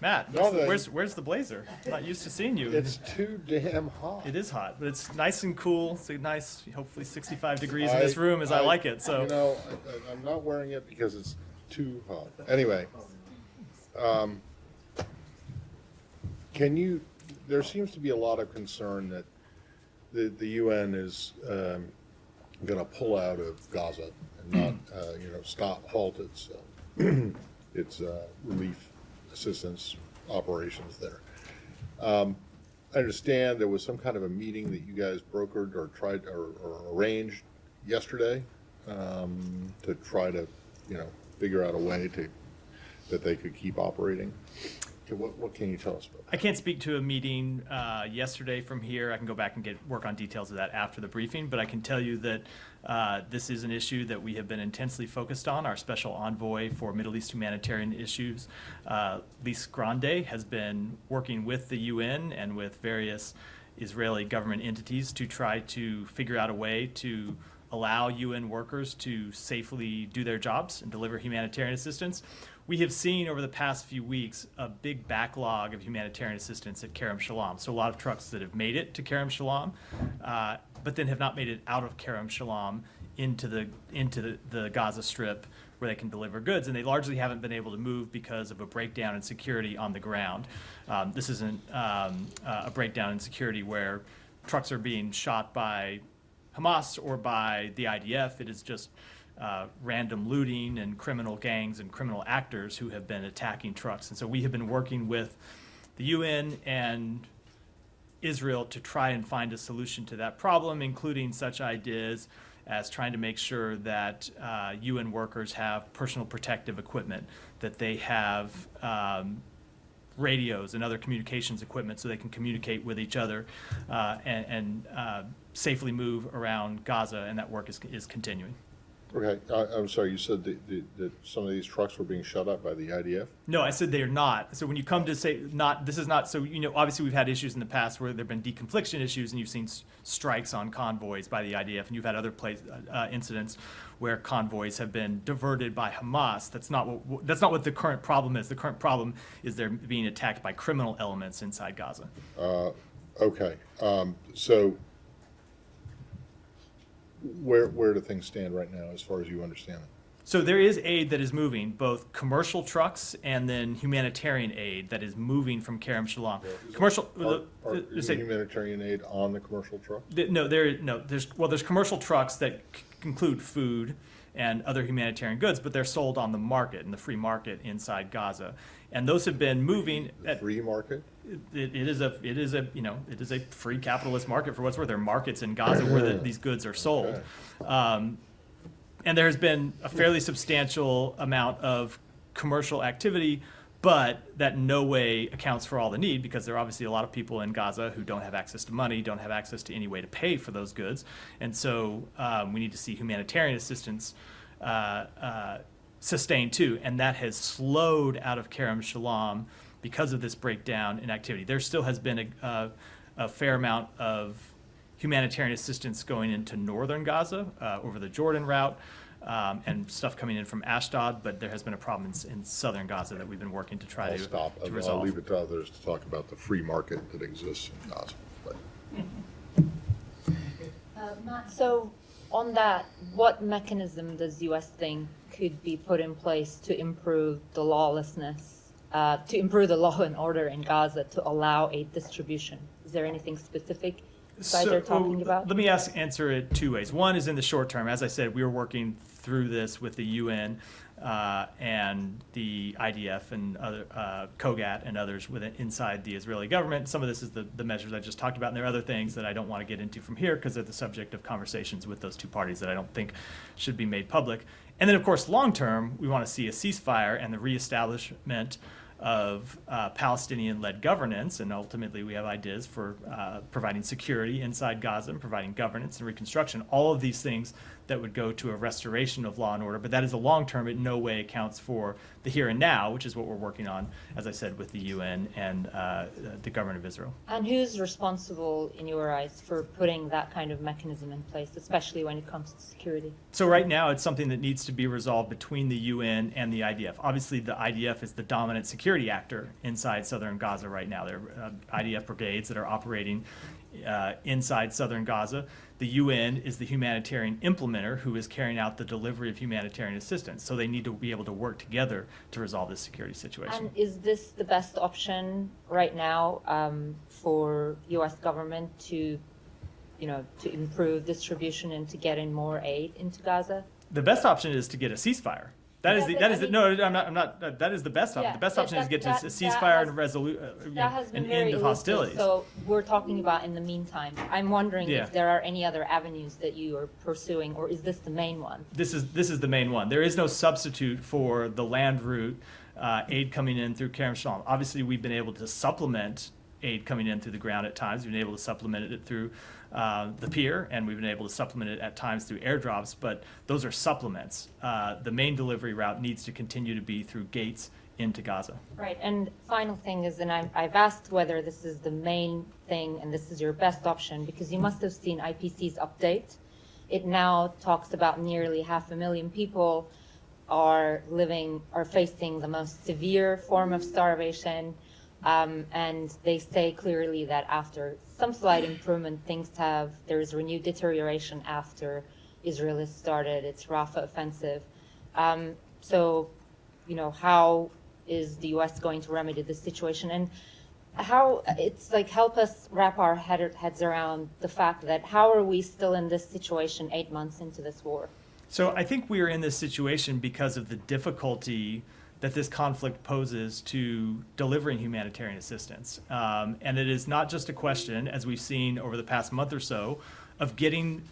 Matt, where's the blazer? I'm not used to seeing you. It's too damn hot. It is hot, but it's nice and cool. It's a nice, hopefully 65 degrees in this room as I like it. So you know, I'm not wearing it because it's too hot. Anyway, there seems to be a lot of concern that the UN is going to pull out of Gaza and not, halt its relief assistance operations there. I understand there was some kind of a meeting that you guys brokered or tried or arranged yesterday to try to, figure out a way that they could keep operating. Okay, what can you tell us about that? I can't speak to a meeting yesterday from here. I can go back and work on details of that after the briefing, but I can tell you that this is an issue that we have been intensely focused on. Our special envoy for Middle East humanitarian issues, Lise Grande, has been working with the UN and with various Israeli government entities to try to figure out a way to allow UN workers to safely do their jobs and deliver humanitarian assistance. We have seen over the past few weeks a big backlog of humanitarian assistance at Kerem Shalom. So a lot of trucks that have made it to Kerem Shalom, but then have not made it out of Kerem Shalom into the Gaza Strip where they can deliver goods, and they largely haven't been able to move because of a breakdown in security on the ground. This isn't a breakdown in security where trucks are being shot by Hamas or by the IDF. It is just random looting and criminal gangs and criminal actors who have been attacking trucks. And so we have been working with the UN and Israel to try and find a solution to that problem, including such ideas as trying to make sure that UN workers have personal protective equipment, that they have radios and other communications equipment so they can communicate with each other and safely move around Gaza, and that work is continuing. Okay, I'm sorry, you said that some of these trucks were being shut up by the IDF? No, I said they are not. So when you come to say not, this is not, so, obviously we've had issues in the past where there have been deconfliction issues and you've seen strikes on convoys by the IDF, and you've had other incidents where convoys have been diverted by Hamas. That's not what the current problem is. The current problem is they're being attacked by criminal elements inside Gaza. Okay, so where do things stand right now as far as you understand it? So there is aid that is moving, both commercial trucks and then humanitarian aid that is moving from Kerem Shalom. Is humanitarian aid on the commercial truck? There's commercial trucks that include food and other humanitarian goods, but they're sold on the market, in the free market inside Gaza, and those have been moving. The free market? It is a free capitalist market for what's worth. There are markets in Gaza where these goods are sold. Okay. And there has been a fairly substantial amount of commercial activity, but that in no way accounts for all the need, because there are obviously a lot of people in Gaza who don't have access to money, don't have access to any way to pay for those goods. And so we need to see humanitarian assistance sustained too. And that has slowed out of Kerem Shalom because of this breakdown in activity. There still has been a fair amount of humanitarian assistance going into northern Gaza over the Jordan route, and stuff coming in from Ashdod, but there has been a problem in southern Gaza that we've been working to try to resolve. I'll leave it to others to talk about the free market that exists in Gaza. Matt, so on that, what mechanism does U.S. think could be put in place to improve the lawlessness, to improve the law and order in Gaza to allow aid distribution? Is there anything specific you guys are talking about? Let me answer it two ways. One is in the short term. As I said, we are working through this with the UN and the IDF and other COGAT and others inside the Israeli government. Some of this is the measures I just talked about, and there are other things that I don't want to get into from here because they're the subject of conversations with those two parties that I don't think should be made public. And then, of course, long term, we want to see a ceasefire and the reestablishment of Palestinian-led governance, and ultimately we have ideas for providing security inside Gaza and providing governance and reconstruction. All of these things that would go to a restoration of law and order, but that is a long term. It in no way accounts for the here and now, which is what we're working on, as I said, with the UN and the government of Israel. And who's responsible, in your eyes, for putting that kind of mechanism in place, especially when it comes to security? So right now, it's something that needs to be resolved between the UN and the IDF. Obviously, the IDF is the dominant security actor inside southern Gaza right now. There are IDF brigades that are operating inside southern Gaza. The UN is the humanitarian implementer who is carrying out the delivery of humanitarian assistance. So they need to be able to work together to resolve this security situation. And is this the best option right now for U.S. government to, to improve distribution and to get in more aid into Gaza? The best option is to get a ceasefire. That is that is the best option. The best option is to get to a ceasefire and end of hostilities. So we're talking about in the meantime. I'm wondering if there are any other avenues that you are pursuing, or is this the main one? This is the main one. There is no substitute for the land route aid coming in through Kerem Shalom. Obviously, we've been able to supplement aid coming in through the ground at times. We've been able to supplement it through the pier, and we've been able to supplement it at times through airdrops, but those are supplements. The main delivery route needs to continue to be through gates into Gaza. Right, and final thing is, and I've asked whether this is the main thing and this is your best option, because you must have seen IPC's update. It now talks about nearly 500,000 people are facing the most severe form of starvation. And they say clearly that after some slight improvement, there is renewed deterioration after Israel has started its Rafah offensive. So, how is the U.S. going to remedy this situation? And help us wrap our heads around the fact that how are we still in this situation 8 months into this war? So I think we are in this situation because of the difficulty that this conflict poses to delivering humanitarian assistance. And it is not just a question, as we've seen over the past month or so, of getting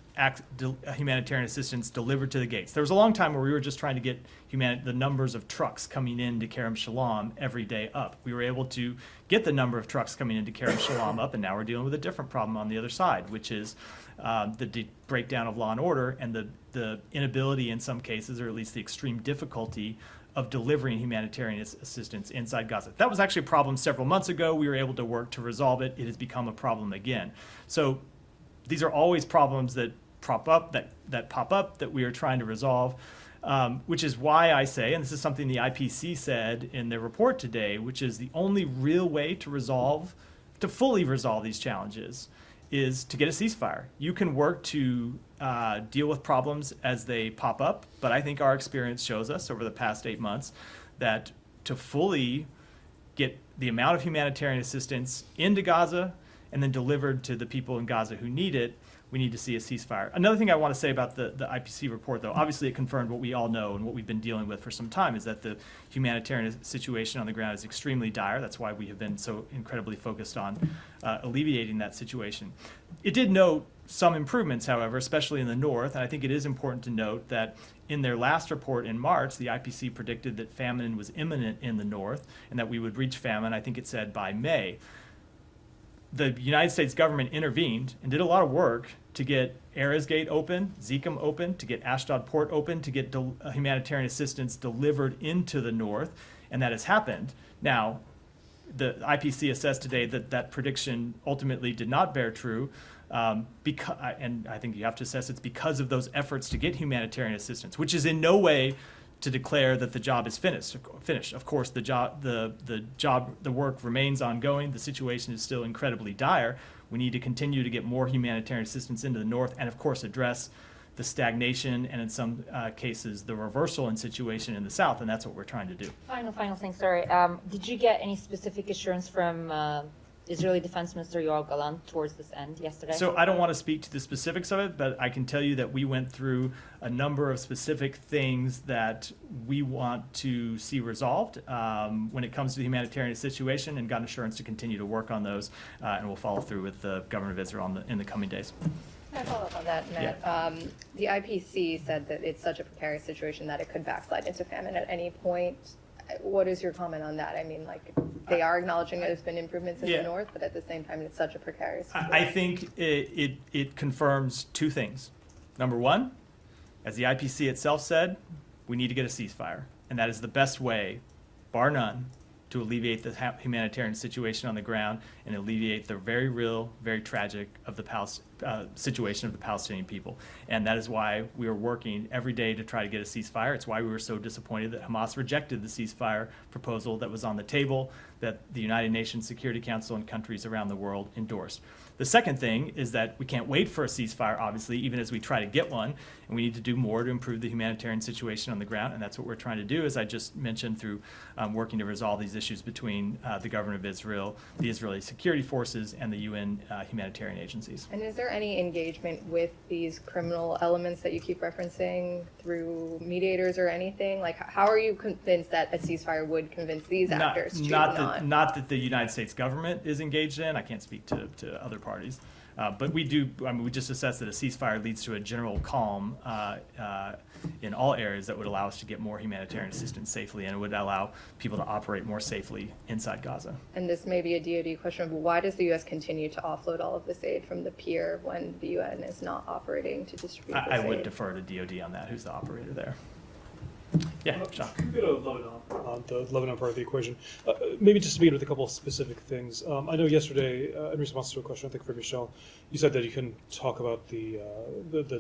humanitarian assistance delivered to the gates. There was a long time where we were just trying to get the numbers of trucks coming into Kerem Shalom every day up. We were able to get the number of trucks coming into Kerem Shalom up, and now we're dealing with a different problem on the other side, which is the breakdown of law and order and the inability in some cases, or at least the extreme difficulty, of delivering humanitarian assistance inside Gaza. That was actually a problem several months ago. We were able to work to resolve it. It has become a problem again. So these are always problems that pop up that we are trying to resolve, which is why I say, and this is something the IPC said in their report today, which is the only real way to fully resolve these challenges is to get a ceasefire. You can work to deal with problems as they pop up, but I think our experience shows us over the past 8 months that to fully get the amount of humanitarian assistance into Gaza and then delivered to the people in Gaza who need it, we need to see a ceasefire. Another thing I want to say about the IPC report, though, obviously it confirmed what we all know and what we've been dealing with for some time, is that the humanitarian situation on the ground is extremely dire. That's why we have been so incredibly focused on alleviating that situation. It did note some improvements, however, especially in the north, and I think it is important to note that in their last report in March, the IPC predicted that famine was imminent in the north and that we would reach famine, I think it said, by May. The United States government intervened and did a lot of work to get Erez Gate open, Zikim open, to get Ashdod Port open, to get humanitarian assistance delivered into the north, and that has happened. Now, the IPC assessed today that that prediction ultimately did not bear true, and I think you have to assess it's because of those efforts to get humanitarian assistance, which is in no way to declare that the job is finished. Of course, the work remains ongoing. The situation is still incredibly dire. We need to continue to get more humanitarian assistance into the north, and of course, address the stagnation and in some cases the reversal in situation in the south, and that's what we're trying to do. Final thing. Sorry. Did you get any specific assurance from Israeli Defense Minister Yoav Gallant towards this end yesterday? So I don't want to speak to the specifics of it, but I can tell you that we went through a number of specific things that we want to see resolved when it comes to the humanitarian situation, and got assurance to continue to work on those, and we'll follow through with the government of Israel in the coming days. Can I follow up on that, Matt? Yeah. The IPC said that it's such a precarious situation that it could backslide into famine at any point. What is your comment on that? I mean, like, they are acknowledging that there's been improvements in the north, but at the same time, it's such a precarious situation. I think it confirms two things. Number one, As the IPC itself said, we need to get a ceasefire. And that is the best way, bar none, to alleviate the humanitarian situation on the ground and alleviate the very real, very tragic of the situation of the Palestinian people. And that is why we are working every day to try to get a ceasefire. It's why we were so disappointed that Hamas rejected the ceasefire proposal that was on the table, that the United Nations Security Council and countries around the world endorsed. The second thing is that we can't wait for a ceasefire, obviously, even as we try to get one, and we need to do more to improve the humanitarian situation on the ground, and that's what we're trying to do, as I just mentioned, through working to resolve these issues between the government of Israel, the Israeli security forces, and the UN humanitarian agencies. And is there any engagement with these criminal elements that you keep referencing through mediators or anything? Like, how are you convinced that a ceasefire would convince these actors to not that the United States government is engaged in. I can't speak to other parties. But we do, we just assess that a ceasefire leads to a general calm in all areas that would allow us to get more humanitarian assistance safely, and it would allow people to operate more safely inside Gaza. And this may be a DoD question, but why does the U.S. continue to offload all of this aid from the pier when the UN is not operating to distribute this aid? I would defer to DoD on that, who's the operator there. Yeah, Sean. Can we go to Lebanon, the Lebanon part of the equation? Maybe just to begin with a couple of specific things. I know yesterday, in response to a question, I think for Michelle, you said that you can talk about the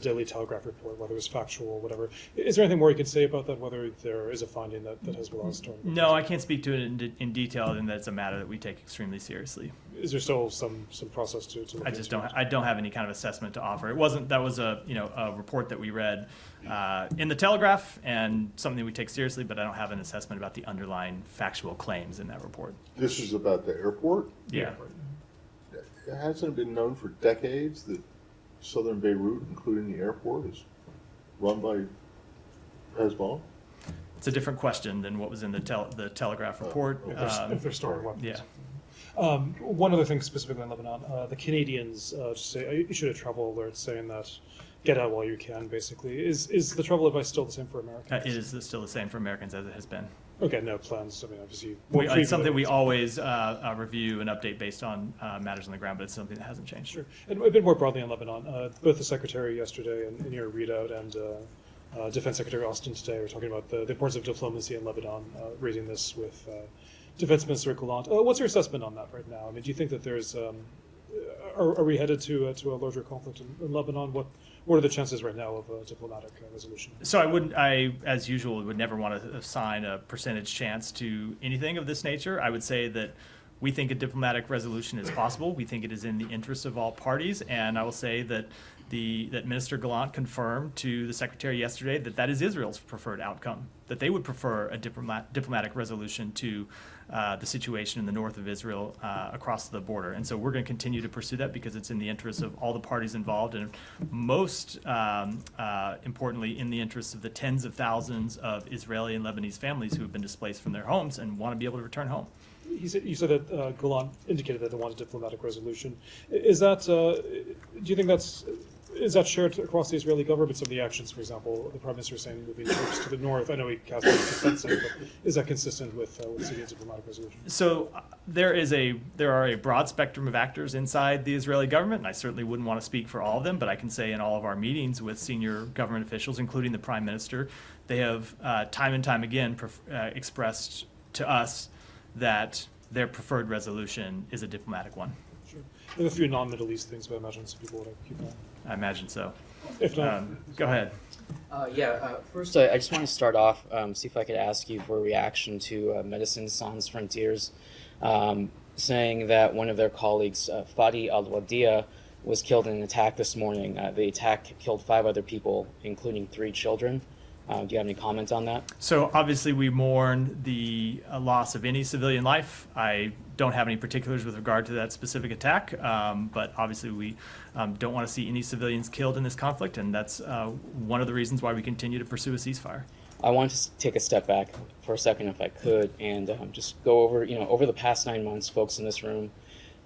Daily Telegraph report, whether it's factual or whatever. Is there anything more you can say about that, whether there is a finding that Hezbollah is doing? No, I can't speak to it in detail, and that's a matter that we take extremely seriously. Is there still some process to look into? I don't have any kind of assessment to offer. That was a report that we read in the Telegraph, and something we take seriously, but I don't have an assessment about the underlying factual claims in that report. This is about the airport? Yeah. Hasn't it been known for decades that southern Beirut, including the airport, is run by Hezbollah? It's a different question than what was in the Telegraph report. If they're storing weapons. Yeah. One other thing specifically in Lebanon, the Canadians just issued a travel alert saying that get out while you can, basically. Is the travel advice still the same for Americans? It is still the same for Americans as it has been. Okay, no plans. I mean, obviously, It's something we always review and update based on matters on the ground, but it's something that hasn't changed. Sure. And a bit more broadly on Lebanon, both the Secretary yesterday and in your readout and Defense Secretary Austin today were talking about the importance of diplomacy in Lebanon, raising this with Defense Minister Gallant. What's your assessment on that right now? I mean, do you think that there's are we headed to a larger conflict in Lebanon? What are the chances right now of a diplomatic resolution? So I, as usual, would never want to assign a percentage chance to anything of this nature. I would say that we think a diplomatic resolution is possible. We think it is in the interest of all parties, and I will say that that Minister Gallant confirmed to the Secretary yesterday that is Israel's preferred outcome, that they would prefer a diplomatic resolution to the situation in the north of Israel across the border. And so we're going to continue to pursue that because it's in the interest of all the parties involved, and most importantly, in the interest of the tens of thousands of Israeli and Lebanese families who have been displaced from their homes and want to be able to return home. You said that Gallant indicated that they want a diplomatic resolution. Is that, do you think is that shared across the Israeli government? Some of the actions, for example, the Prime Minister is saying moving troops to the north. I know he cast it as defensive, but is that consistent with seeking a diplomatic resolution? So there are a broad spectrum of actors inside the Israeli government, and I certainly wouldn't want to speak for all of them, but I can say in all of our meetings with senior government officials, including the Prime Minister, they have time and time again expressed to us that their preferred resolution is a diplomatic one. Sure. There are a few non-Middle East things, but I imagine some people would keep that. I imagine so. If not, go ahead. First, I just want to start off, see if I could ask you for a reaction to Medicine Sans Frontiers saying that one of their colleagues, Fadi Al-Wadia, was killed in an attack this morning. The attack killed 5 other people, including 3 children. Do you have any comments on that? So obviously we mourn the loss of any civilian life. I don't have any particulars with regard to that specific attack, but obviously we don't want to see any civilians killed in this conflict, and that's one of the reasons why we continue to pursue a ceasefire. I want to take a step back for a second, if I could, and just go over, over the past 9 months, folks in this room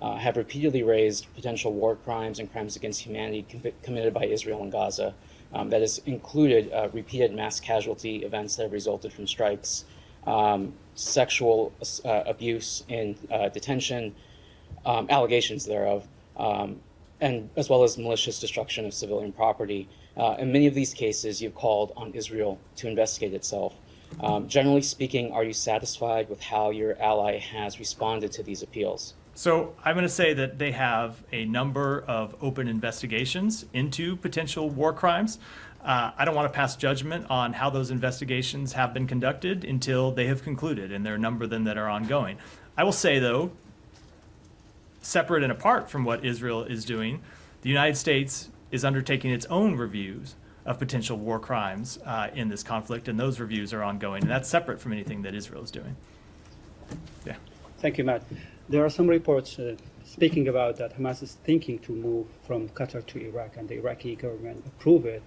have repeatedly raised potential war crimes and crimes against humanity committed by Israel in Gaza. That has included repeated mass casualty events that have resulted from strikes, sexual abuse in detention, allegations thereof, and as well as malicious destruction of civilian property. In many of these cases, you've called on Israel to investigate itself. Generally speaking, are you satisfied with how your ally has responded to these appeals? So I'm going to say that they have a number of open investigations into potential war crimes. I don't want to pass judgment on how those investigations have been conducted until they have concluded, and there are a number of them that are ongoing. I will say, though, separate and apart from what Israel is doing, the United States is undertaking its own reviews of potential war crimes in this conflict, and those reviews are ongoing, and that's separate from anything that Israel is doing. Yeah. Thank you, Matt. There are some reports speaking about that Hamas is thinking to move from Qatar to Iraq, and the Iraqi government approved it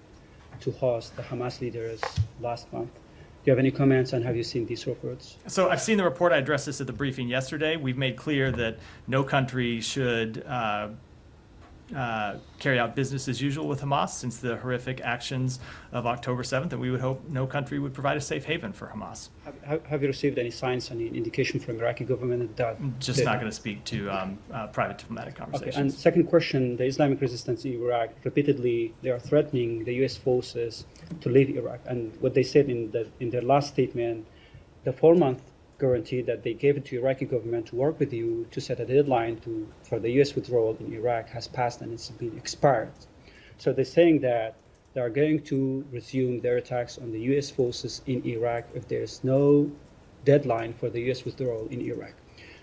to host the Hamas leaders last month. Do you have any comments, and have you seen these reports? So I've seen the report. I addressed this at the briefing yesterday. We've made clear that no country should carry out business as usual with Hamas since the horrific actions of October 7th, and we would hope no country would provide a safe haven for Hamas. Have you received any signs, any indication from the Iraqi government that? Just not going to speak to private diplomatic conversations. Okay, and second question, the Islamic resistance in Iraq, repeatedly they are threatening the U.S. forces to leave Iraq, and what they said in their last statement, the 4-month guarantee that they gave it to Iraqi government to work with you to set a deadline for the U.S. withdrawal in Iraq has passed and it's been expired. So they're saying that they are going to resume their attacks on the U.S. forces in Iraq if there's no deadline for the U.S. withdrawal in Iraq.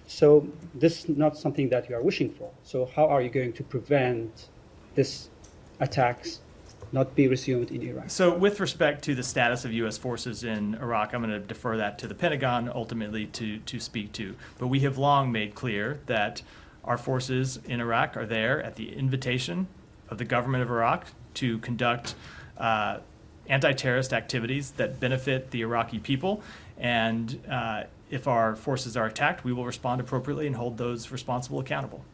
So this is not something that you are wishing for. So how are you going to prevent this attacks not be resumed in Iraq? So with respect to the status of U.S. forces in Iraq, I'm going to defer that to the Pentagon ultimately to speak to. But we have long made clear that our forces in Iraq are there at the invitation of the government of Iraq to conduct anti-terrorist activities that benefit the Iraqi people. And if our forces are attacked, we will respond appropriately and hold those responsible accountable.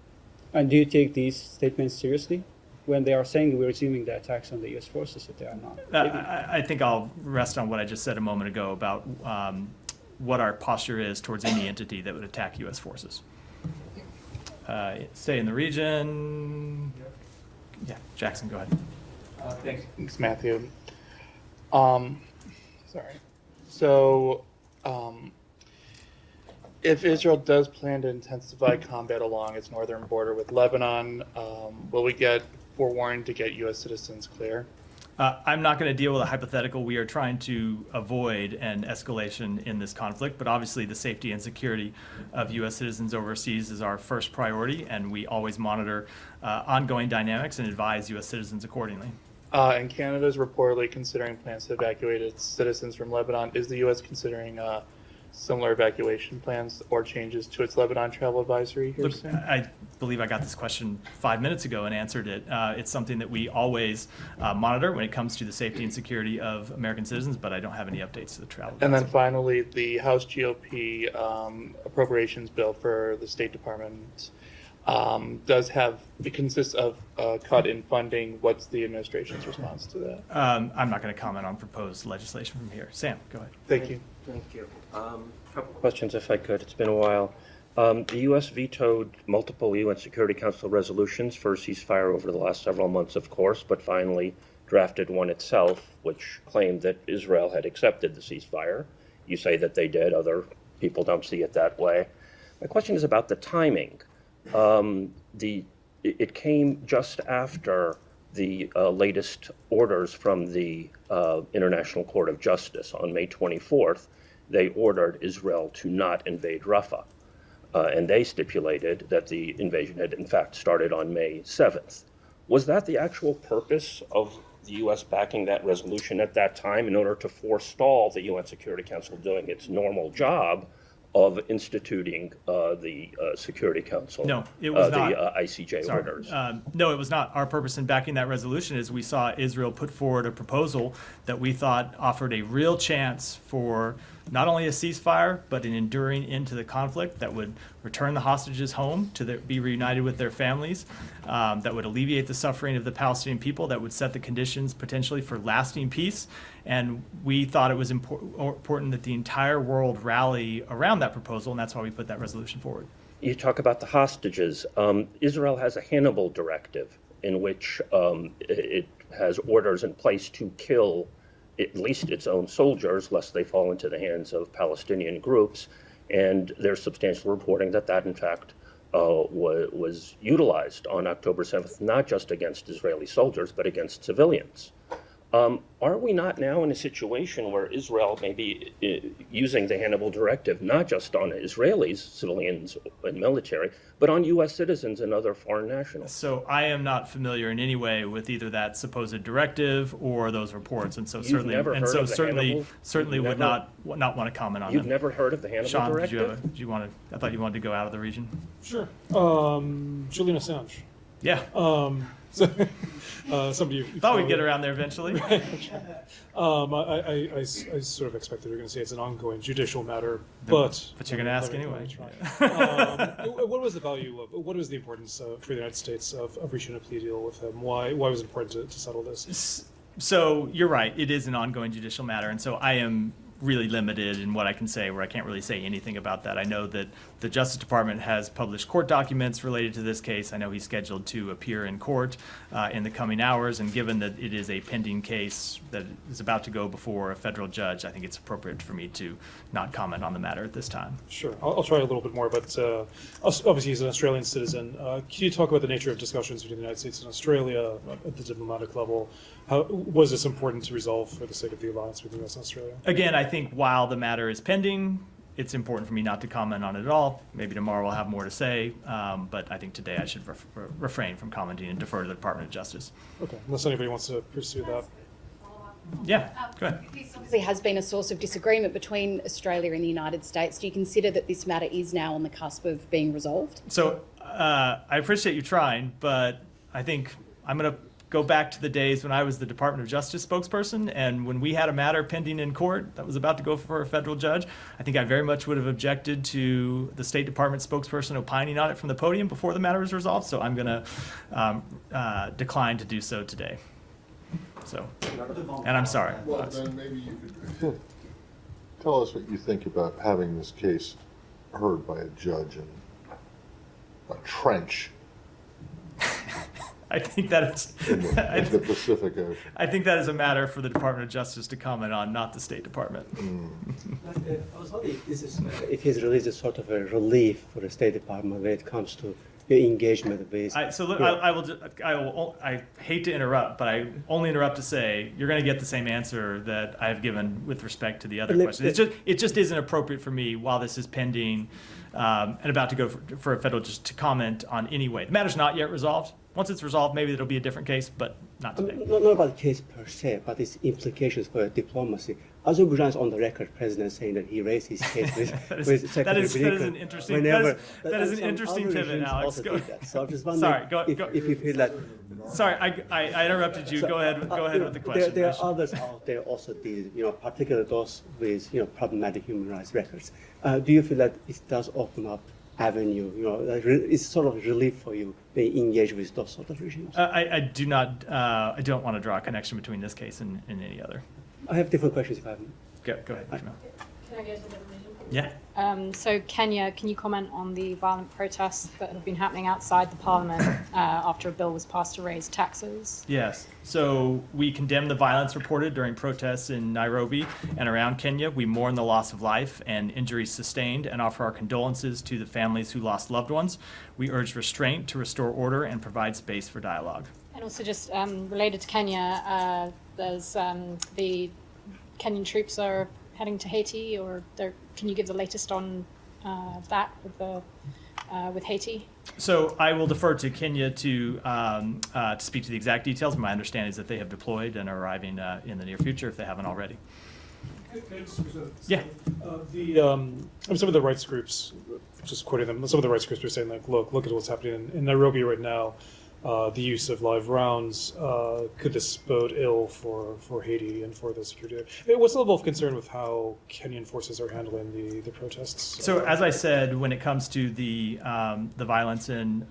And do you take these statements seriously when they are saying we're resuming the attacks on the U.S. forces if they are not? I think I'll rest on what I just said a moment ago about what our posture is towards any entity that would attack U.S. forces. Stay in the region. Yeah, Jackson, go ahead. Thanks, Matthew. Sorry. So, if Israel does plan to intensify combat along its northern border with Lebanon, will we get forewarned to get U.S. citizens clear? I'm not going to deal with a hypothetical. We are trying to avoid an escalation in this conflict, but obviously the safety and security of U.S. citizens overseas is our first priority, and we always monitor ongoing dynamics and advise U.S. citizens accordingly. And Canada is reportedly considering plans to evacuate its citizens from Lebanon. Is the U.S. considering similar evacuation plans or changes to its Lebanon travel advisory here Look, soon? I believe I got this question 5 minutes ago and answered it. It's something that we always monitor when it comes to the safety and security of American citizens, but I don't have any updates to the travel And then advisory. finally, the House GOP appropriations bill for the State Department it consists of a cut in funding. What's the administration's response to that? I'm not going to comment on proposed legislation from here. Sam, go ahead. Thank you. Thank you. A couple questions, if I could. It's been a while. The U.S. vetoed multiple UN Security Council resolutions for a ceasefire over the last several months, of course, but finally drafted one itself, which claimed that Israel had accepted the ceasefire. You say that they did. Other people don't see it that way. My question is about the timing. It came just after the latest orders from the International Court of Justice. On May 24th, they ordered Israel to not invade Rafah. And they stipulated that the invasion had in fact started on May 7th. Was that the actual purpose of the U.S. backing that resolution at that time in order to forestall the UN Security Council doing its normal job of instituting the Security Council? No, it was not. The ICJ Sorry. orders. No, it was not. Our purpose in backing that resolution is we saw Israel put forward a proposal that we thought offered a real chance for not only a ceasefire, but an enduring end to the conflict that would return the hostages home to be reunited with their families, that would alleviate the suffering of the Palestinian people, that would set the conditions potentially for lasting peace. And we thought it was important that the entire world rally around that proposal, and that's why we put that resolution forward. You talk about the hostages. Israel has a Hannibal directive in which it has orders in place to kill at least its own soldiers, lest they fall into the hands of Palestinian groups. And there's substantial reporting that in fact, was utilized on October 7th, not just against Israeli soldiers, but against civilians. Are we not now in a situation where Israel may be using the Hannibal Directive not just on Israelis, civilians and military, but on U.S. citizens and other foreign nationals? So I am not familiar in any way with either that supposed directive or those reports, and so certainly would not want to comment on them. You've never heard of the Hannibal Sean, Directive? I thought you wanted to go out of the region. Sure. Julian Assange. Yeah. Somebody you thought we'd get around there eventually. I sort of expected you were going to say it's an ongoing judicial matter, but you're going to ask anyway. What was the value of? What was the importance for the United States of reaching a plea deal with him? Why was it important to settle this? So you're right. It is an ongoing judicial matter, and so I am really limited in what I can say, where I can't really say anything about that. I know that the Justice Department has published court documents related to this case. I know he's scheduled to appear in court in the coming hours, and given that it is a pending case that is about to go before a federal judge, I think it's appropriate for me to not comment on the matter at this time. Sure. I'll try a little bit more, but obviously he's an Australian citizen. Can you talk about the nature of discussions between the United States and Australia at the diplomatic level? How was this important to resolve for the sake of the alliance between the U.S. and Australia? Again, I think while the matter is pending, it's important for me not to comment on it at all. Maybe tomorrow I'll have more to say, but I think today I should refrain from commenting and defer to the Department of Justice. Okay, unless anybody wants to pursue that. Yeah, go ahead. This obviously has been a source of disagreement between Australia and the United States. Do you consider that this matter is now on the cusp of being resolved? So I appreciate you trying, but I think I'm going to go back to the days when I was the Department of Justice spokesperson, and when we had a matter pending in court that was about to go for a federal judge, I think I very much would have objected to the State Department spokesperson opining on it from the podium before the matter was resolved, so I'm going to decline to do so today. So, and I'm sorry. Well, then maybe you could tell us what you think about having this case heard by a judge in a trench I think that is in the Pacific Ocean. I think that is a matter for the Department of Justice to comment on, not the State Department. I was wondering if his release is sort of a relief for the State Department when it comes to your engagement with. I hate to interrupt, but I only interrupt to say you're going to get the same answer that I've given with respect to the other questions. It just isn't appropriate for me while this is pending and about to go for a federal judge to comment on any way. The matter's not yet resolved. Once it's resolved, maybe it'll be a different case, but not today. Not about the case per se, but its implications for diplomacy. Azerbaijan is on the record, president saying that he raised his case with Secretary Blinken. That is an interesting. That is an interesting pivot, Alex. So I'm just wondering if you feel that. Sorry, I interrupted you. Go ahead with the question. There are others out there also, particularly those with problematic human rights records. Do you feel that it does open up avenue, it's sort of relief for you being engaged with those sort of regimes? I do not. I don't want to draw a connection between this case and any other. I have different questions if I have. Go ahead, Jamil. Can I go to the religion? Yeah. So Kenya, can you comment on the violent protests that have been happening outside the parliament after a bill was passed to raise taxes? Yes. So we condemn the violence reported during protests in Nairobi and around Kenya. We mourn the loss of life and injuries sustained and offer our condolences to the families who lost loved ones. We urge restraint to restore order and provide space for dialogue. And also just related to Kenya, there's the Kenyan troops are heading to Haiti, can you give the latest on that with Haiti? So I will defer to Kenya to speak to the exact details. My understanding is that they have deployed and are arriving in the near future if they haven't already. Yeah. Some of the rights groups, just quoting them, some of the rights groups are saying, like, look at what's happening in Nairobi right now. The use of live rounds, could this bode ill for Haiti and for the security? What's the level of concern with how Kenyan forces are handling the protests? So as I said, when it comes to the violence in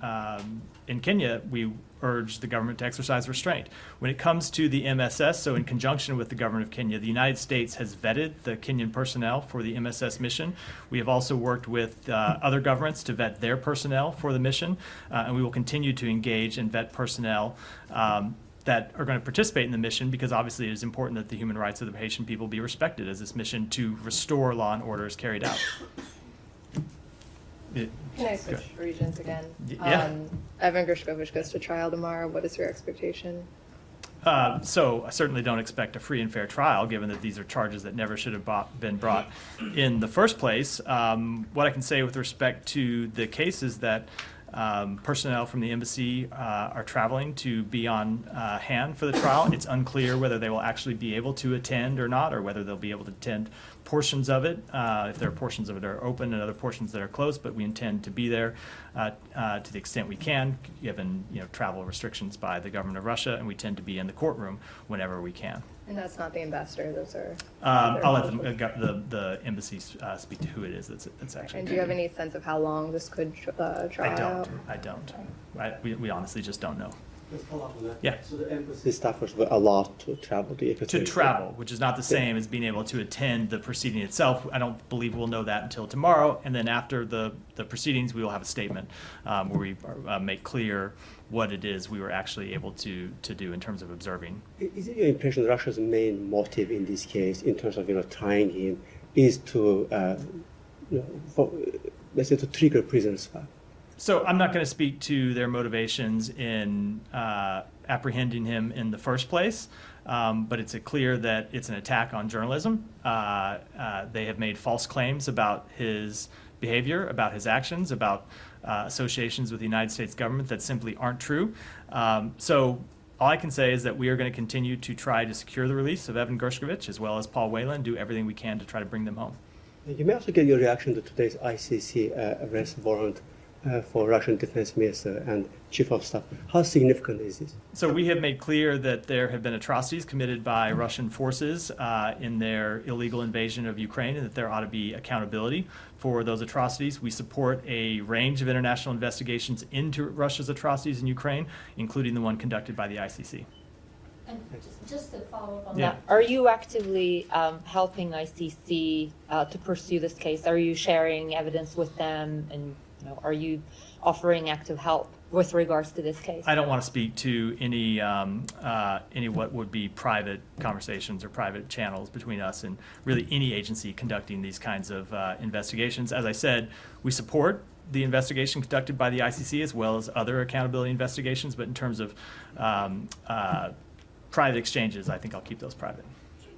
Kenya, we urge the government to exercise restraint. When it comes to the MSS, so in conjunction with the government of Kenya, the United States has vetted the Kenyan personnel for the MSS mission. We have also worked with other governments to vet their personnel for the mission, and we will continue to engage and vet personnel that are going to participate in the mission, because obviously it is important that the human rights of the Haitian people be respected as this mission to restore law and order is carried out. Can I switch regions again? Yeah. Evan Gershkovich goes to trial tomorrow. What is your expectation? So I certainly don't expect a free and fair trial, given that these are charges that never should have been brought in the first place. What I can say with respect to the case is that personnel from the embassy are traveling to be on hand for the trial. It's unclear whether they will actually be able to attend or not, or whether they'll be able to attend portions of it, if there are portions of it are open and other portions that are closed, but we intend to be there to the extent we can, given travel restrictions by the government of Russia, and we tend to be in the courtroom whenever we can. And that's not the ambassador, those are... I'll let the embassy speak to who it is that's actually... And do you have any sense of how long this could try out? I don't. We honestly just don't know. Let's follow up on that. Yeah. So the embassy staffers were allowed to travel to Equatorial. To travel, which is not the same as being able to attend the proceeding itself. I don't believe we'll know that until tomorrow, and then after the proceedings, we will have a statement where we make clear what it is we were actually able to do in terms of observing. Is it your impression Russia's main motive in this case, in terms of trying him, is to, let's say, to trigger prison swap? So I'm not going to speak to their motivations in apprehending him in the first place, but it's clear that it's an attack on journalism. They have made false claims about his behavior, about his actions, about associations with the United States government that simply aren't true. So all I can say is that we are going to continue to try to secure the release of Evan Gershkovich as well as Paul Whelan, do everything we can to try to bring them home. You may also get your reaction to today's ICC arrest warrant for Russian Defense Minister and Chief of Staff. How significant is this? So we have made clear that there have been atrocities committed by Russian forces in their illegal invasion of Ukraine, and that there ought to be accountability for those atrocities. We support a range of international investigations into Russia's atrocities in Ukraine, including the one conducted by the ICC. And just to follow up on Yeah. that, are you actively helping ICC to pursue this case? Are you sharing evidence with them, and are you offering active help with regards to this case? I don't want to speak to any what would be private conversations or private channels between us and really any agency conducting these kinds of investigations. As I said, we support the investigation conducted by the ICC as well as other accountability investigations, but in terms of private exchanges, I think I'll keep those private.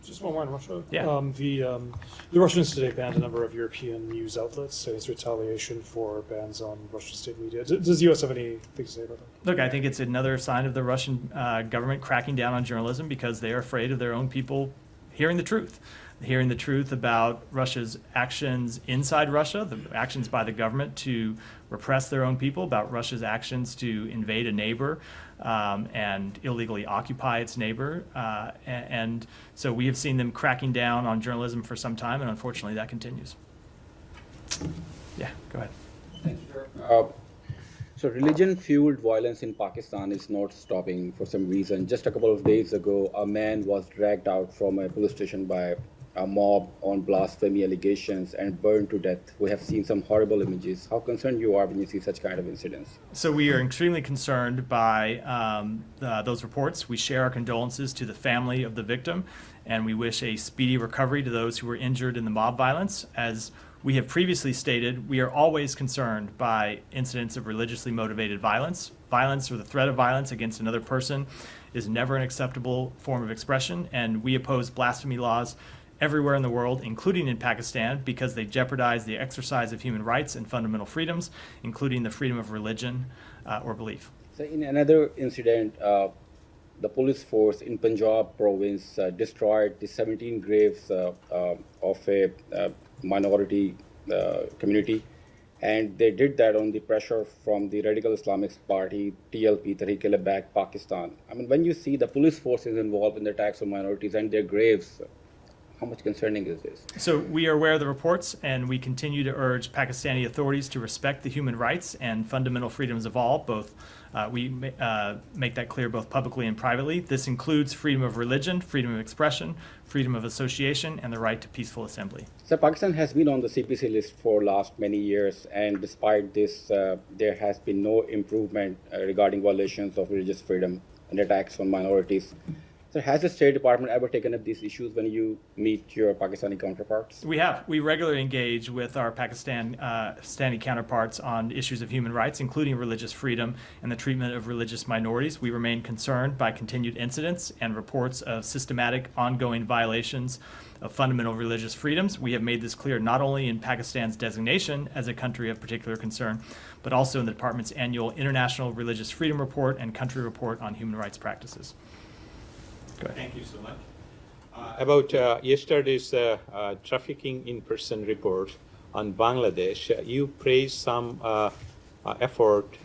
Just one more on Russia. Yeah. The Russians today banned a number of European news outlets, saying it's retaliation for bans on Russian state media. Does the U.S. have anything to say about that? Look, I think it's another sign of the Russian government cracking down on journalism because they are afraid of their own people hearing the truth about Russia's actions inside Russia, the actions by the government to repress their own people, about Russia's actions to invade a neighbor and illegally occupy its neighbor. And so we have seen them cracking down on journalism for some time, and unfortunately that continues. Yeah, go ahead. Thank you, sir. So religion-fueled violence in Pakistan is not stopping for some reason. Just a couple of days ago, a man was dragged out from a police station by a mob on blasphemy allegations and burned to death. We have seen some horrible images. How concerned you are when you see such kind of incidents? So we are extremely concerned by those reports. We share our condolences to the family of the victim, and we wish a speedy recovery to those who were injured in the mob violence. As we have previously stated, we are always concerned by incidents of religiously motivated violence. Violence or the threat of violence against another person is never an acceptable form of expression, and we oppose blasphemy laws everywhere in the world, including in Pakistan, because they jeopardize the exercise of human rights and fundamental freedoms, including the freedom of religion or belief. So in another incident, the police force in Punjab province destroyed the 17 graves of a minority community, and they did that on the pressure from the radical Islamic party TLP, Tehreek-e-Labbaik Pakistan. I mean, when you see the police force is involved in the attacks on minorities and their graves, How much concerning is this? So we are aware of the reports, and we continue to urge Pakistani authorities to respect the human rights and fundamental freedoms of all. We make that clear both publicly and privately. This includes freedom of religion, freedom of expression, freedom of association, and the right to peaceful assembly. So Pakistan has been on the CPC list for last many years, and despite this, there has been no improvement regarding violations of religious freedom and attacks on minorities. So has the State Department ever taken up these issues when you meet your Pakistani counterparts? We have. We regularly engage with our Pakistani counterparts on issues of human rights, including religious freedom and the treatment of religious minorities. We remain concerned by continued incidents and reports of systematic ongoing violations of fundamental religious freedoms. We have made this clear not only in Pakistan's designation as a country of particular concern, but also in the department's annual International Religious Freedom Report and Country Report on Human Rights Practices. Thank you so much. About yesterday's trafficking in person report on Bangladesh, you praised some effort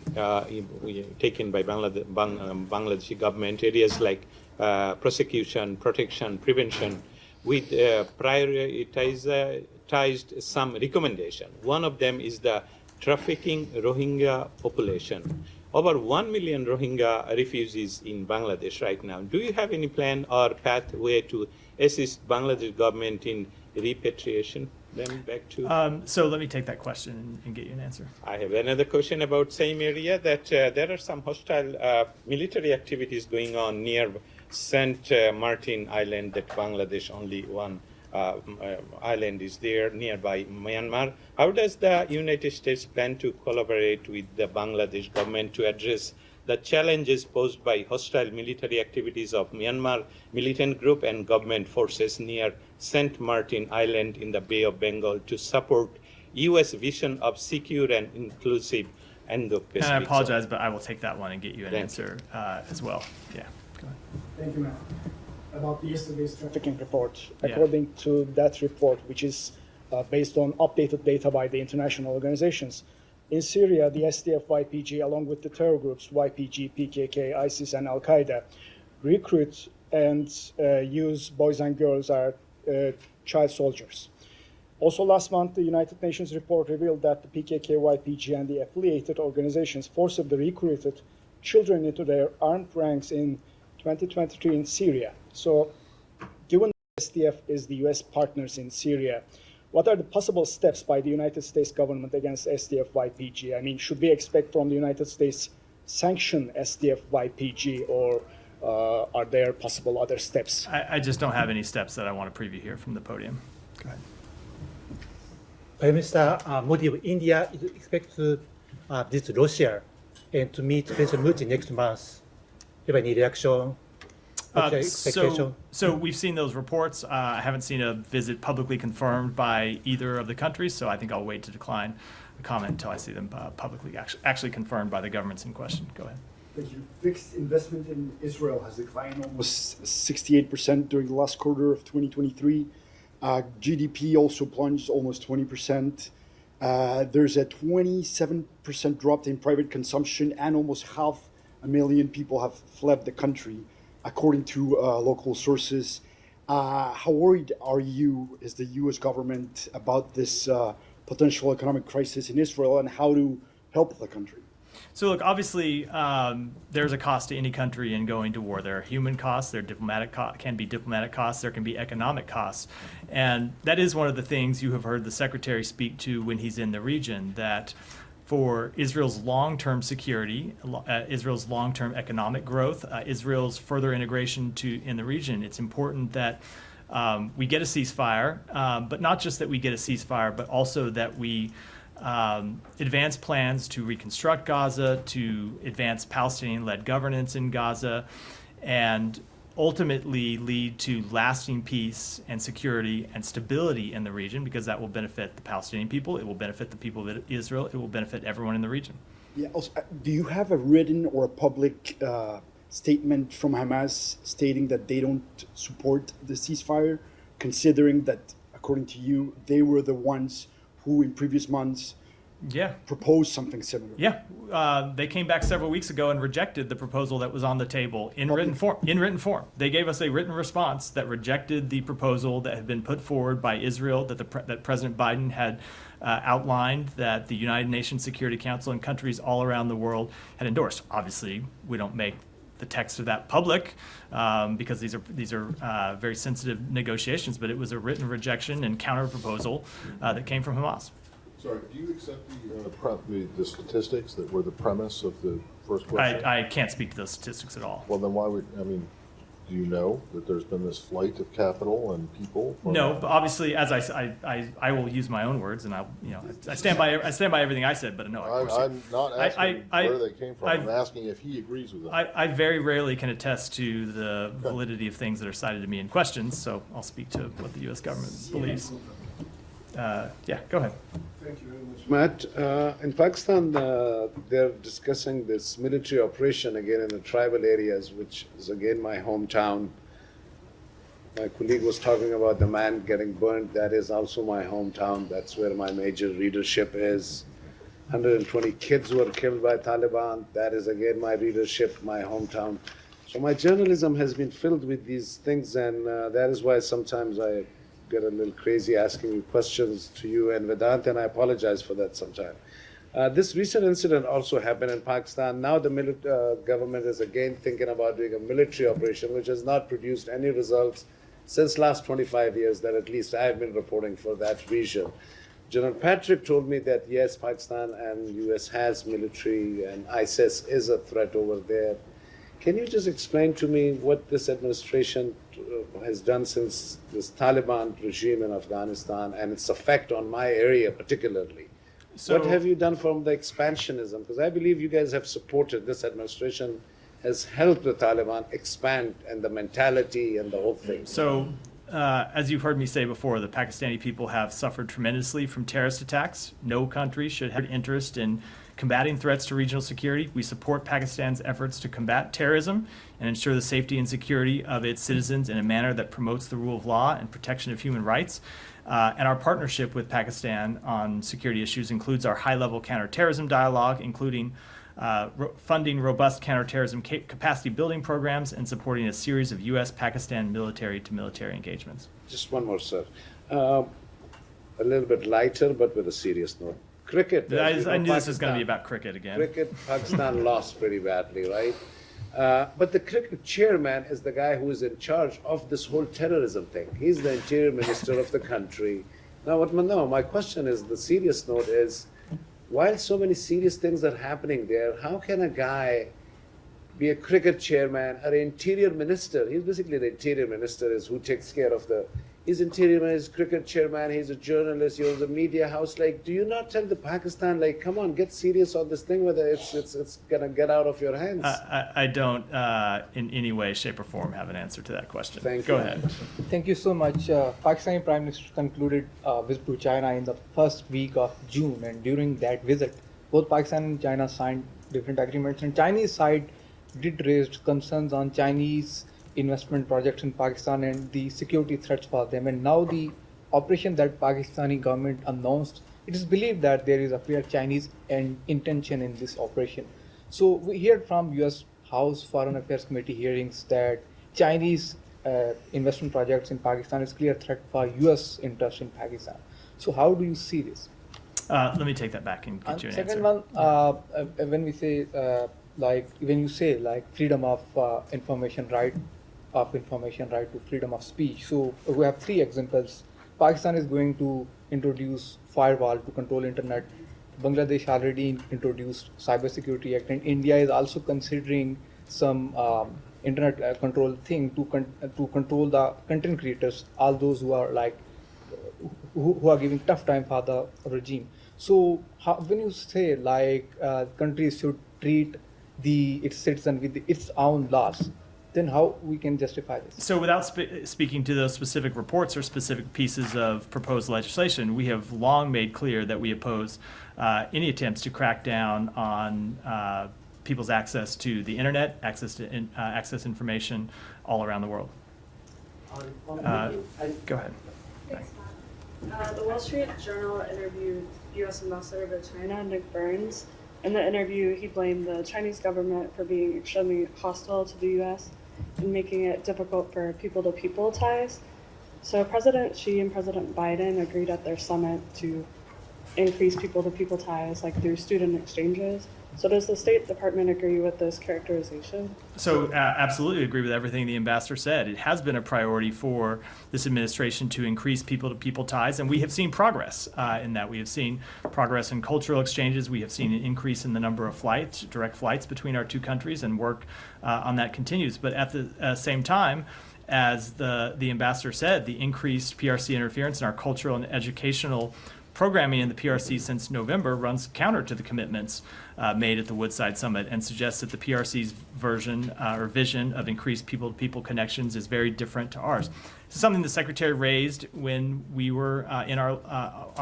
taken by Bangladeshi government, areas like prosecution, protection, prevention, with prioritized some recommendation. One of them is the trafficking Rohingya population. Over 1 million Rohingya refugees in Bangladesh right now. Do you have any plan or pathway to assist Bangladesh government in repatriation them back to? So let me take that question and get you an answer. I have another question about same area, that there are some hostile military activities going on near St. Martin Island, that Bangladesh only one island is there nearby Myanmar. How does the United States plan to collaborate with the Bangladesh government to address the challenges posed by hostile military activities of Myanmar militant group and government forces near St. Martin Island in the Bay of Bengal to support U.S. vision of secure and inclusive Indo-Pacific? And I apologize, but I will take that one and get you an answer as well. Yeah, go ahead. Thank you, ma'am. About yesterday's trafficking report. According to that report, which is based on updated data by the international organizations, in Syria, the SDF-YPG, along with the terror groups YPG, PKK, ISIS, and Al-Qaeda, recruit and use boys and girls as child soldiers. Also last month, the United Nations report revealed that the PKK, YPG, and the affiliated organizations forcibly recruited children into their armed ranks in 2023 in Syria. So, given the SDF is the U.S. partners in Syria, what are the possible steps by the United States government against SDF-YPG? I mean, should we expect from the United States sanction SDF-YPG, or are there possible other steps? I just don't have any steps that I want to preview here from the podium. Go ahead. Prime Minister Modi of India is expected to visit Russia and to meet President Putin next month. Do you have any reaction? So we've seen those reports. I haven't seen a visit publicly confirmed by either of the countries, so I think I'll wait to decline the comment until I see them publicly actually confirmed by the governments in question. Go ahead. Thank you. Fixed investment in Israel has declined almost 68% during the last quarter of 2023. GDP also plunged almost 20%. There's a 27% drop in private consumption, and almost 500,000 people have fled the country, according to local sources. How worried are you, as the U.S. government, about this potential economic crisis in Israel, and how to help the country? So look, obviously, there's a cost to any country in going to war. There are human costs, there are can be diplomatic costs, there can be economic costs. And that is one of the things you have heard the Secretary speak to when he's in the region, that for Israel's long-term security, Israel's long-term economic growth, Israel's further integration in the region, it's important that we get a ceasefire, but not just that we get a ceasefire, but also that we advance plans to reconstruct Gaza, to advance Palestinian-led governance in Gaza, and ultimately lead to lasting peace and security and stability in the region, because that will benefit the Palestinian people, it will benefit the people of Israel, it will benefit everyone in the region. Yeah. Also, do you have a written or a public statement from Hamas stating that they don't support the ceasefire, considering that, according to you, they were the ones who in previous months propose something similar. Yeah, they came back several weeks ago and rejected the proposal that was on the table in written form. They gave us a written response that rejected the proposal that had been put forward by Israel, that President Biden had outlined, that the United Nations Security Council and countries all around the world had endorsed. Obviously, we don't make the text of that public because these are very sensitive negotiations, but it was a written rejection and counter proposal that came from Hamas. Sorry, do you accept the statistics that were the premise of the first question? I can't speak to those statistics at all. Well, then why would, do you know that there's been this flight of capital and people? No, but obviously, as I will use my own words, and I stand by everything I said. But no, of course, I'm not asking where they came from. I'm asking if he agrees with them. I very rarely can attest to the validity of things that are cited to me in questions, so I'll speak to what the U.S. government believes. Yeah, go ahead. Thank you very much, Matt. In Pakistan, they're discussing this military operation again in the tribal areas, which is again my hometown. My colleague was talking about the man getting burned. That is also my hometown. That's where my major readership is. 120 kids were killed by Taliban. That is again my readership, my hometown. So my journalism has been filled with these things, and that is why sometimes I get a little crazy asking you questions to you and Vedant, and I apologize for that sometime. This recent incident also happened in Pakistan. Now the government is again thinking about doing a military operation, which has not produced any results since last 25 years that at least I have been reporting for that region. General Patrick told me that yes, Pakistan and US has military and ISIS is a threat over there. Can you just explain to me what this administration has done since this Taliban regime in Afghanistan and its effect on my area particularly? So, what have you done from the expansionism? Because I believe you guys have supported, this administration has helped the Taliban expand and the mentality and the whole thing. So, as you've heard me say before, the Pakistani people have suffered tremendously from terrorist attacks. No country should have interest in combating threats to regional security. We support Pakistan's efforts to combat terrorism and ensure the safety and security of its citizens in a manner that promotes the rule of law and protection of human rights. And our partnership with Pakistan on security issues includes our high-level counterterrorism dialogue, including funding robust counterterrorism capacity building programs and supporting a series of U.S.-Pakistan military-to-military engagements. Just one more, sir. A little bit lighter, but with a serious note. Cricket. I knew this was going to be about cricket again. Cricket, Pakistan lost pretty badly, right? But the cricket chairman is the guy who is in charge of this whole terrorism thing. He's the interior minister of the country. Now, my question is, the serious note is, while so many serious things are happening there, how can a guy be a cricket chairman or an interior minister? He's basically the interior minister is who takes care of the... He's interior minister, he's cricket chairman, he's a journalist, he owns a media house. Like, do you not tell the Pakistan, like, come on, get serious on this thing, whether it's going to get out of your hands? I don't, in any way, shape, or form, have an answer to that question. Thank you. Go you. ahead. Thank you so much. Pakistani Prime Minister concluded a visit to China in the first week of June, and during that visit, both Pakistan and China signed different agreements, and Chinese side did raise concerns on Chinese investment projects in Pakistan and the security threats for them. And now the operation that Pakistani government announced, it is believed that there is a clear Chinese intention in this operation. So we heard from U.S. House Foreign Affairs Committee hearings that Chinese investment projects in Pakistan is clear threat for U.S. interest in Pakistan. So how do you see this? Let me take that back and get you an second answer. one, when we say when you say freedom of information right to freedom of speech. So we have three examples. Pakistan is going to introduce firewall to control internet. Bangladesh already introduced Cybersecurity Act, and India is also considering some internet control thing to control the content creators, all those who are who are giving tough time for the regime. So when you say countries should treat its citizens with its own laws, then how we can justify this? So without speaking to those specific reports or specific pieces of proposed legislation, we have long made clear that we oppose any attempts to crack down on people's access to the internet, access information all around the world. Go ahead. The Wall Street Journal interviewed U.S. Ambassador to China, Nick Burns. In the interview, he blamed the Chinese government for being extremely hostile to the U.S. and making it difficult for people-to-people ties. So President Xi and President Biden agreed at their summit to increase people-to-people ties, like through student exchanges. So does the State Department agree with this characterization? So absolutely agree with everything the ambassador said. It has been a priority for this administration to increase people-to-people ties, and we have seen progress in that. We have seen progress in cultural exchanges. We have seen an increase in the number of flights, direct flights between our two countries, and work on that continues. But at the same time, as the ambassador said, the increased PRC interference in our cultural and educational programming in the PRC since November runs counter to the commitments made at the Woodside Summit and suggests that the PRC's version or vision of increased people-to-people connections is very different to ours. This is something the Secretary raised when we were on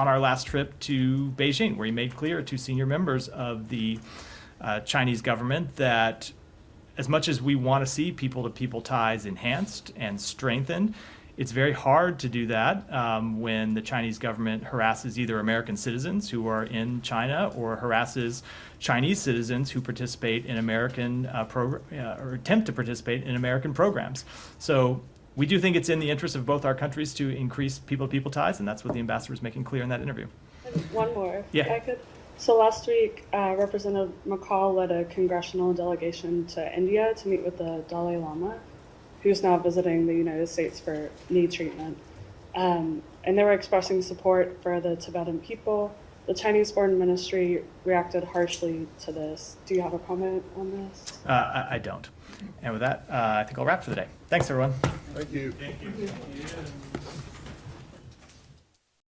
our last trip to Beijing, where he made clear to senior members of the Chinese government that as much as we want to see people-to-people ties enhanced and strengthened, it's very hard to do that when the Chinese government harasses either American citizens who are in China or harasses Chinese citizens who participate in American or attempt to participate in American programs. So we do think it's in the interest of both our countries to increase people-to-people ties, and that's what the ambassador was making clear in that interview. One more, yeah. If I could. So last week, Representative McCall led a congressional delegation to India to meet with the Dalai Lama, who's now visiting the United States for knee treatment. And they were expressing support for the Tibetan people. The Chinese Foreign Ministry reacted harshly to this. Do you have a comment on this? I don't. And with that, I think I'll wrap for the day. Thanks, everyone. Thank you. Thank you.